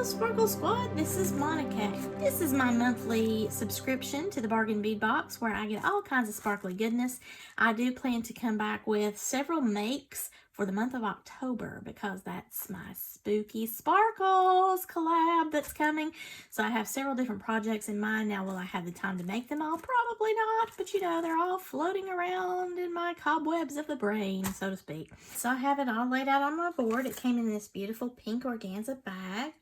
Sparkle Squad, this is Monica. This is my monthly subscription to the Bargain Bead Box where I get all kinds of sparkly goodness. I do plan to come back with several makes for the month of October because that's my Spooky Sparkles collab that's coming. So I have several different projects in mind. Now, will I have the time to make them all? Probably not, but you know, they're all floating around in my cobwebs of the brain, so to speak. So I have it all laid out on my board. It came in this beautiful pink organza bag.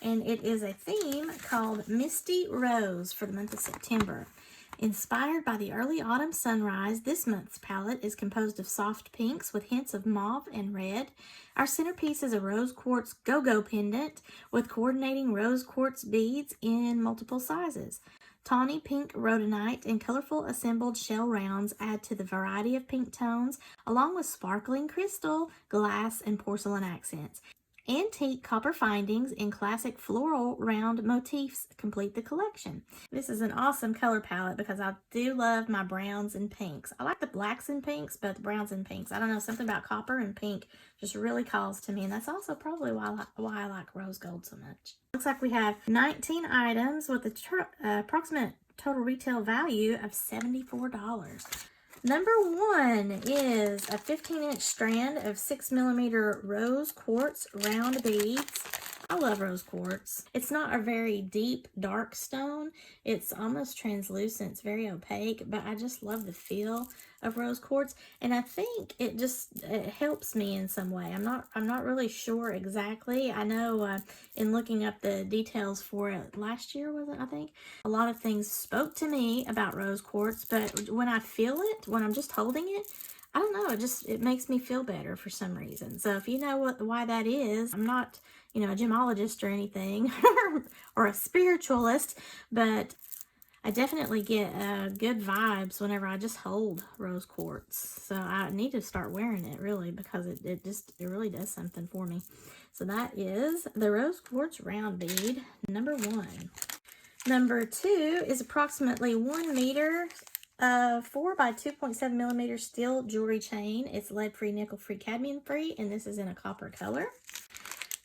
And it is a theme called Misty Rose for the month of September. Inspired by the early autumn sunrise, this month's palette is composed of soft pinks with hints of mauve and red. Our centerpiece is a rose quartz go-go pendant with coordinating rose quartz beads in multiple sizes. Tawny pink rhodonite and colorful assembled shell rounds add to the variety of pink tones, along with sparkling crystal, glass, and porcelain accents. Antique copper findings and classic floral round motifs complete the collection. This is an awesome color palette because I do love my browns and pinks. I like the blacks and pinks, but the browns and pinks, I don't know, something about copper and pink just really calls to me, and that's also probably why I like rose gold so much. Looks like we have 19 items with an approximate total retail value of $74. Number one is a 15-inch strand of 6mm rose quartz round beads. I love rose quartz. It's not a very deep, dark stone. It's almost translucent. It's very opaque, but I just love the feel of rose quartz, and I think it helps me in some way. I'm not really sure exactly. I know in looking up the details for it last year, was it, I think, a lot of things spoke to me about rose quartz, but when I feel it, when I'm just holding it, I don't know, it makes me feel better for some reason. So if you know why that is, I'm not, you know, a gemologist or anything or a spiritualist, but I definitely get good vibes whenever I just hold rose quartz. So I need to start wearing it, really, because it really does something for me. So that is the rose quartz round bead, number one. Number two is approximately 1 meter 4 by 2.7mm steel jewelry chain. It's lead-free, nickel-free, cadmium-free, and this is in a copper color.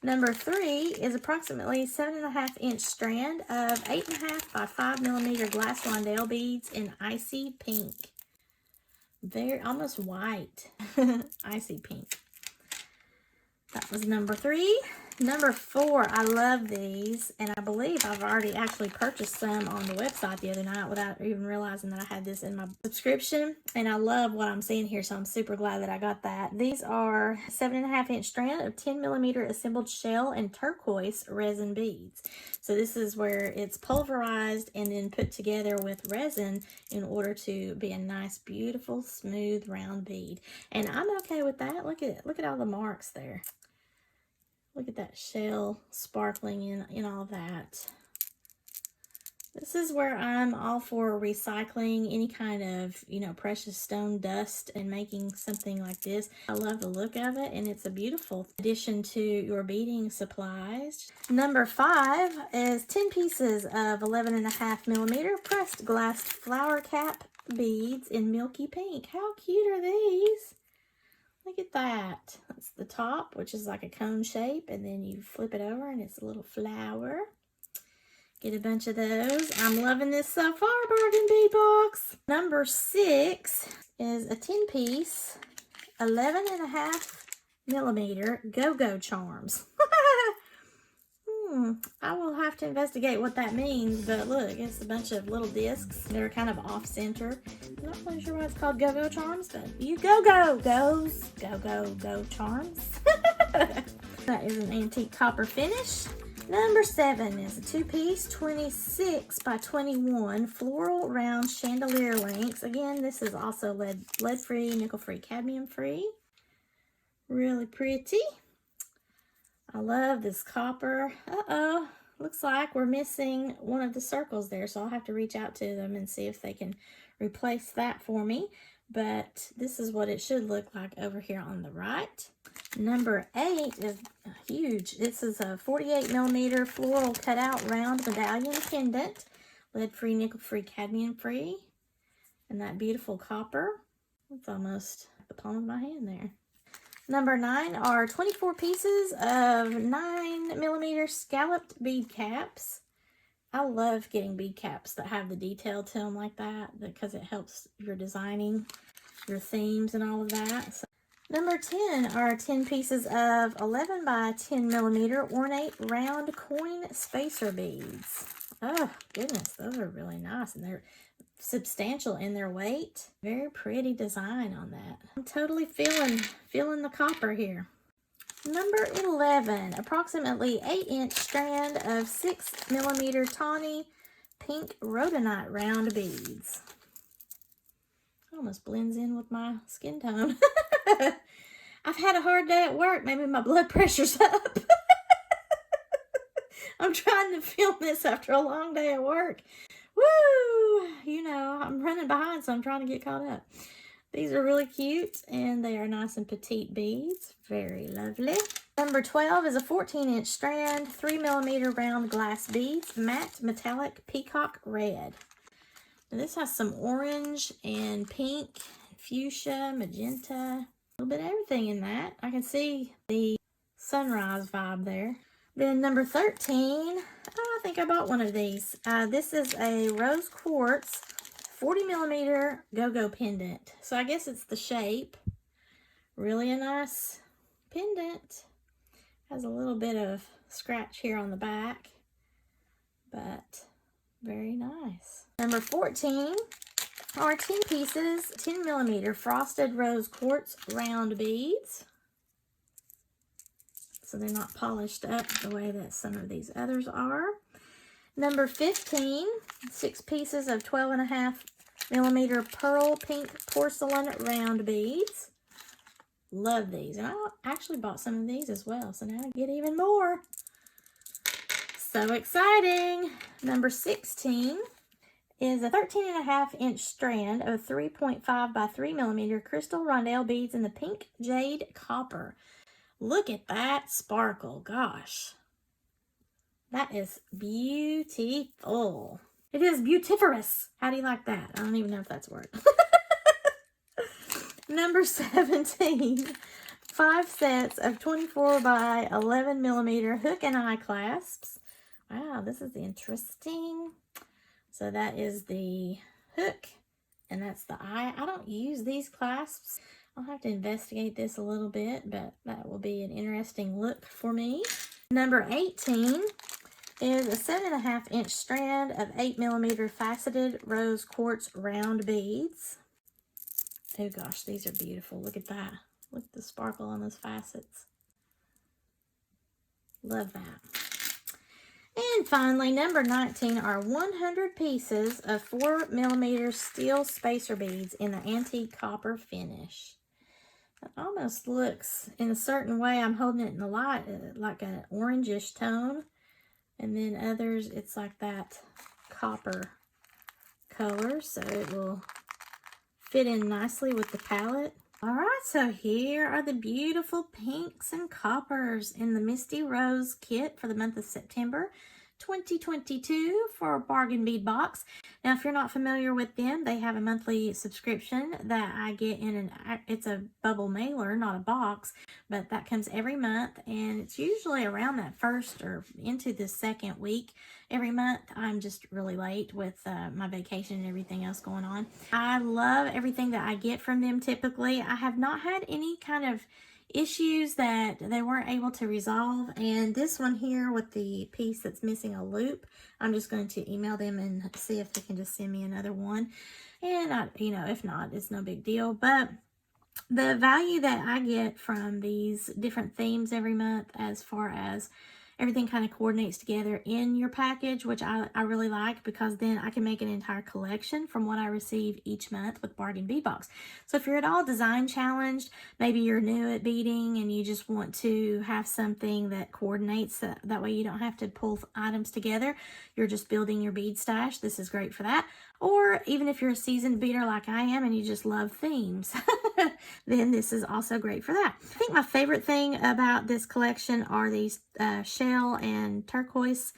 Number three is approximately 7.5-inch strand of 8.5 by 5mm glass rondelle beads in icy pink. Very almost white, icy pink. That was number three. Number four, I love these, and I believe I've already actually purchased some on the website the other night without even realizing that I had this in my subscription, and I love what I'm seeing here, so I'm super glad that I got that. These are 7.5-inch strand of 10mm assembled shell and turquoise resin beads. So this is where it's pulverized and then put together with resin in order to be a nice, beautiful, smooth, round bead. And I'm okay with that. Look at all the marks there. Look at that shell sparkling in all that. This is where I'm all for recycling any kind of, you know, precious stone dust and making something like this. I love the look of it, and it's a beautiful addition to your beading supplies. Number five is 10 pieces of 11.5mm pressed glass flower cap beads in milky pink. How cute are these? Look at that. That's the top, which is like a cone shape, and then you flip it over and it's a little flower. Get a bunch of those. I'm loving this so far, Bargain Bead Box. Number six is a 10-piece, 11.5mm go-go charms. I will have to investigate what that means, but look, it's a bunch of little discs. They're kind of off-center. I'm not really sure why it's called go-go charms, but you go-go goes. Go-go charms. That is an antique copper finish. Number seven is a 2-piece 26 by 21 floral round chandelier links. Again, this is also lead-free, nickel-free, cadmium-free. Really pretty. I love this copper. Uh-oh, looks like we're missing one of the circles there, so I'll have to reach out to them and see if they can replace that for me. But this is what it should look like over here on the right. Number eight is huge. This is a 48mm floral cutout round medallion pendant, lead-free, nickel-free, cadmium-free, and that beautiful copper. It's almost the palm of my hand there. Number 9 are 24 pieces of 9mm scalloped bead caps. I love getting bead caps that have the detail to them like that because it helps your designing your themes and all of that. So, number 10 are 10 pieces of 11 by 10mm ornate round coin spacer beads. Oh, goodness, those are really nice, and they're substantial in their weight. Very pretty design on that. I'm totally feeling the copper here. Number 11, approximately 8-inch strand of 6mm tawny pink rhodonite round beads. Almost blends in with my skin tone. I've had a hard day at work. Maybe my blood pressure's up. I'm trying to film this after a long day at work. Woo! You know, I'm running behind, so I'm trying to get caught up. These are really cute, and they are nice and petite beads. Very lovely. Number 12 is a 14-inch strand, 3mm round glass beads, matte metallic peacock red. Now this has some orange and pink, fuchsia, magenta, a little bit of everything in that. I can see the sunrise vibe there. Then number 13, I think I bought one of these. This is a rose quartz 40mm go-go pendant. So I guess it's the shape. Really a nice pendant. Has a little bit of scratch here on the back, but very nice. Number 14 are 10 pieces, 10mm frosted rose quartz round beads. So they're not polished up the way that some of these others are. Number 15, 6 pieces of 12.5mm pearl pink porcelain round beads. Love these. And I actually bought some of these as well, so now I get even more. So exciting. Number 16 is a 13.5-inch strand of 3.5 by 3mm crystal rondelle beads in the pink jade copper. Look at that sparkle. Gosh. That is beautiful. It is beautiferous. How do you like that? I don't even know if that's a word. Number 17. 5 sets of 24 by 11mm hook and eye clasps. Wow, this is interesting. So that is the hook, and that's the eye. I don't use these clasps. I'll have to investigate this a little bit, but that will be an interesting look for me. Number 18 is a 7.5-inch strand of 8mm faceted rose quartz round beads. Oh gosh, these are beautiful. Look at that. Look at the sparkle on those facets. Love that. And finally, number 19 are 100 pieces of 4mm steel spacer beads in the antique copper finish. It almost looks, in a certain way, I'm holding it in the light, like an orangish tone. And then others, it's like that copper color, so it will fit in nicely with the palette. All right, so here are the beautiful pinks and coppers in the Misty Rose kit for the month of September 2022 for Bargain Bead Box. Now, if you're not familiar with them, they have a monthly subscription that I get in it's a bubble mailer, not a box, but that comes every month, and it's usually around that first or into the second week every month. I'm just really late with my vacation and everything else going on. I love everything that I get from them typically. I have not had any kind of issues that they weren't able to resolve, and this one here with the piece that's missing a loop, I'm just going to email them and see if they can just send me another one, and if not, it's no big deal. But the value that I get from these different themes every month, as far as everything kind of coordinates together in your package, which I really like, because then I can make an entire collection from what I receive each month with Bargain Bead Box. So if you're at all design challenged, maybe you're new at beading and you just want to have something that coordinates, that way you don't have to pull items together, you're just building your bead stash, this is great for that. Or even if you're a seasoned beader like I am and you just love themes, then this is also great for that. I think my favorite thing about this collection are these shell and turquoise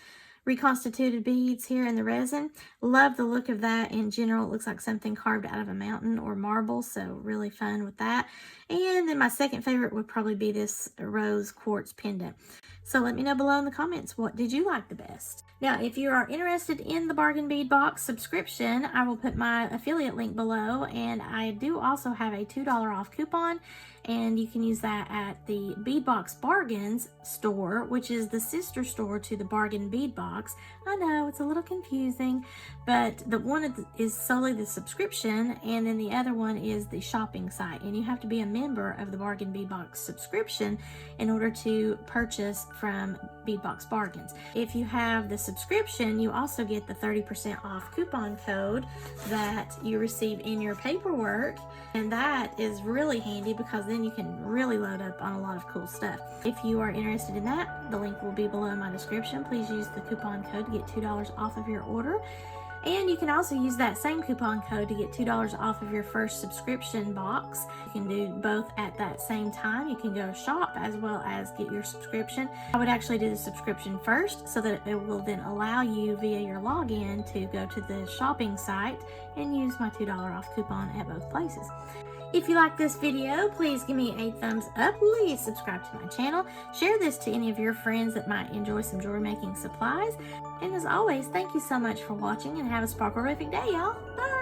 reconstituted beads here in the resin. Love the look of that in general. It looks like something carved out of a mountain or marble, so really fun with that. And then my second favorite would probably be this rose quartz pendant. So let me know below in the comments, what did you like the best? Now, if you are interested in the Bargain Bead Box subscription, I will put my affiliate link below, and I do also have a $2 off coupon, and you can use that at the Beadbox Bargains store, which is the sister store to the Bargain Bead Box. I know it's a little confusing, but the one is solely the subscription, and then the other one is the shopping site, and you have to be a member of the Bargain Bead Box subscription in order to purchase from Beadbox Bargains. If you have the subscription, you also get the 30% off coupon code that you receive in your paperwork, and that is really handy because then you can really load up on a lot of cool stuff. If you are interested in that, the link will be below in my description. Please use the coupon code to get $2 off of your order. And you can also use that same coupon code to get $2 off of your first subscription box. You can do both at that same time. You can go shop as well as get your subscription. I would actually do the subscription first so that it will then allow you via your login to go to the shopping site and use my $2 off coupon at both places. If you like this video, please give me a thumbs up. Please subscribe to my channel. Share this to any of your friends that might enjoy some jewelry making supplies. And as always, thank you so much for watching and have a sparkle-rific day, y'all. Bye!